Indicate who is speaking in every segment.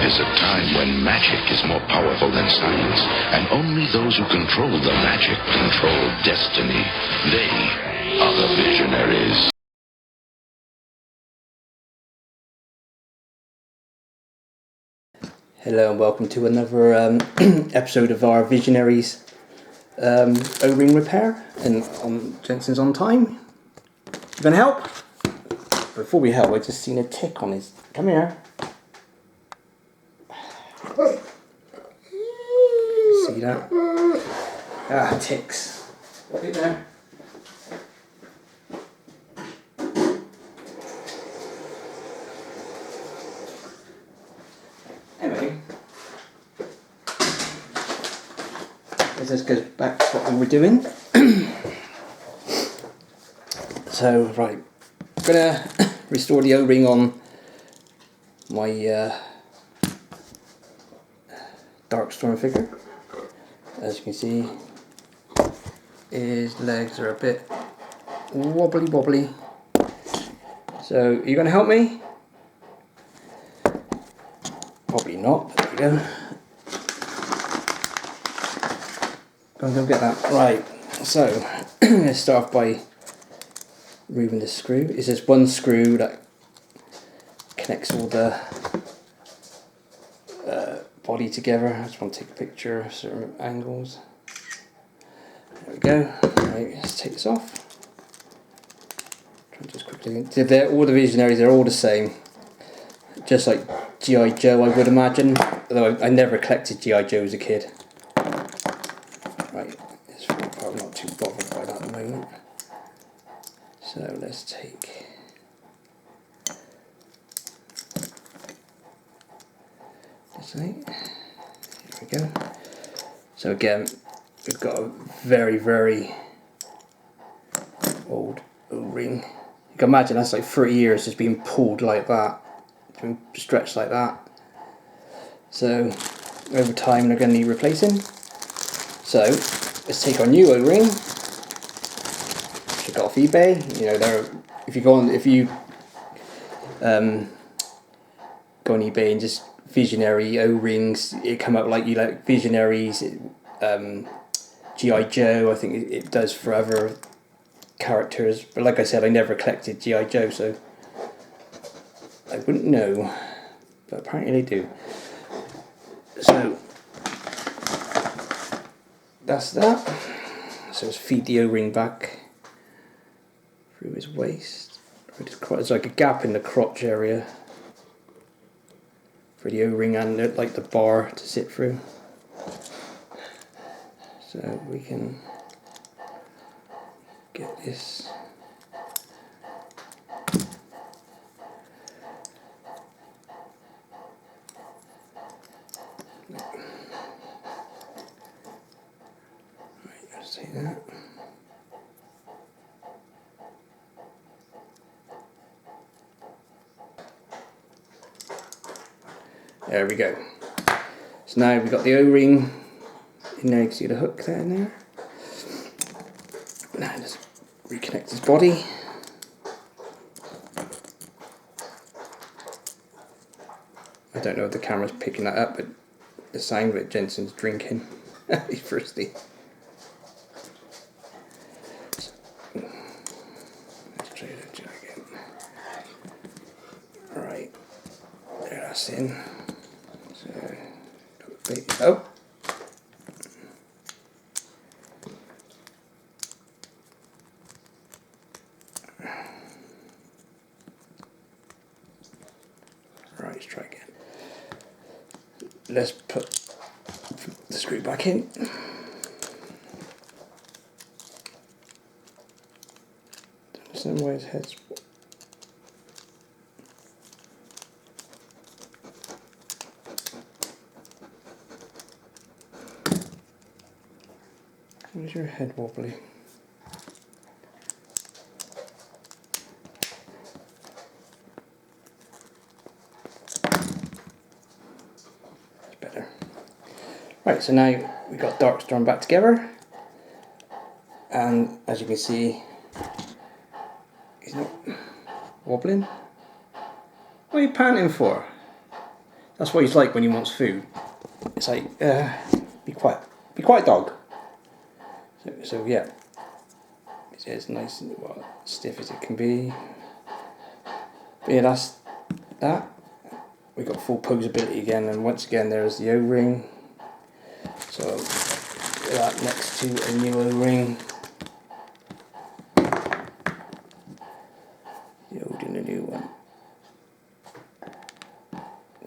Speaker 1: is a time when magic is more powerful than science, and only those who control the magic control destiny. They are the Visionaries.
Speaker 2: Hello and welcome to another episode of our Visionaries O-ring repair, and Jensen's on time. You gonna help? Before we help, I just seen a tick on his. Come here. See that? Ah, ticks. Right there. Anyway, let's just go back to what we were doing. So, right, I'm gonna restore the O-ring on my Darkstorm figure. As you can see, his legs are a bit wobbly. So, are you gonna help me? Probably not, but there we go. Go get that. Right, so let's start off by removing this screw. It's just one screw that connects all the body together. I just want to take a picture of certain angles. There we go. Right, let's take this off. Try just quickly. All the Visionaries are all the same. Just like G.I. Joe, I would imagine. Although I never collected G.I. Joe as a kid. Right, I'm not too bothered by that at the moment. So let's take this thing. Here we go. So again, we've got a very old O-ring. You can imagine that's like 30 years just being pulled like that. Been stretched like that. So over time they're going to need replacing. So let's take our new O-ring. Got off eBay. You know, if you go on eBay and just Visionary O-rings, it come up like you like Visionaries, G.I. Joe. I think it does for other characters. But like I said, I never collected G.I. Joe, so I wouldn't know, but apparently they do. So that's that. So let's feed the O-ring back through his waist. There's like a gap in the crotch area for the O-ring and like the bar to sit through. So we can get this. Let's take that. There we go. So now we've got the O-ring in there. You can see the hook there in there. Now just reconnect his body. I don't know if the camera's picking that up, but the sound of it, Jensen's drinking. He's thirsty. Let's try that again. Alright, there, that's in. So, oh! Right, let's try again. Let's put the screw back in. Don't understand why his head's. Why is your head wobbly? That's better. Right, so now we've got Darkstorm back together. And as you can see, he's not wobbling. What are you panting for? That's what he's like when he wants food. It's like, be quiet dog. So yeah, it's nice and stiff as it can be. But yeah, that's that. We got full posability again, and once again there's the O-ring. So that next to a new O-ring. The old and a new one.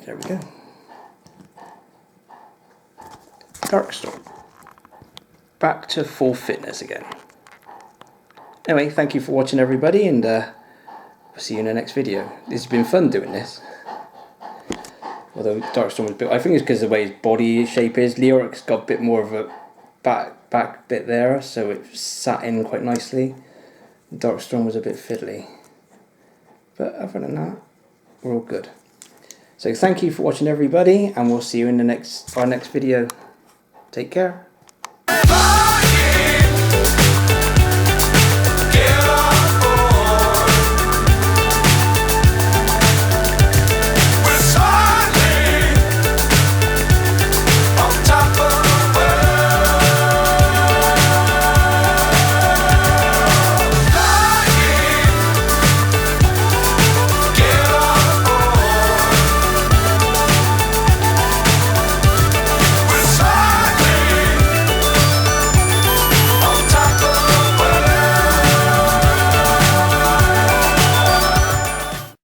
Speaker 2: There we go. Darkstorm. Back to full fitness again. Anyway, thank you for watching, everybody, and we'll see you in the next video. This has been fun doing this. Although Darkstorm was built, I think it's because of the way his body shape is. Leorics got a bit more of a back bit there, so it sat in quite nicely. Darkstorm was a bit fiddly. But other than that, we're all good. So thank you for watching, everybody, and we'll see you in our next video. Take care.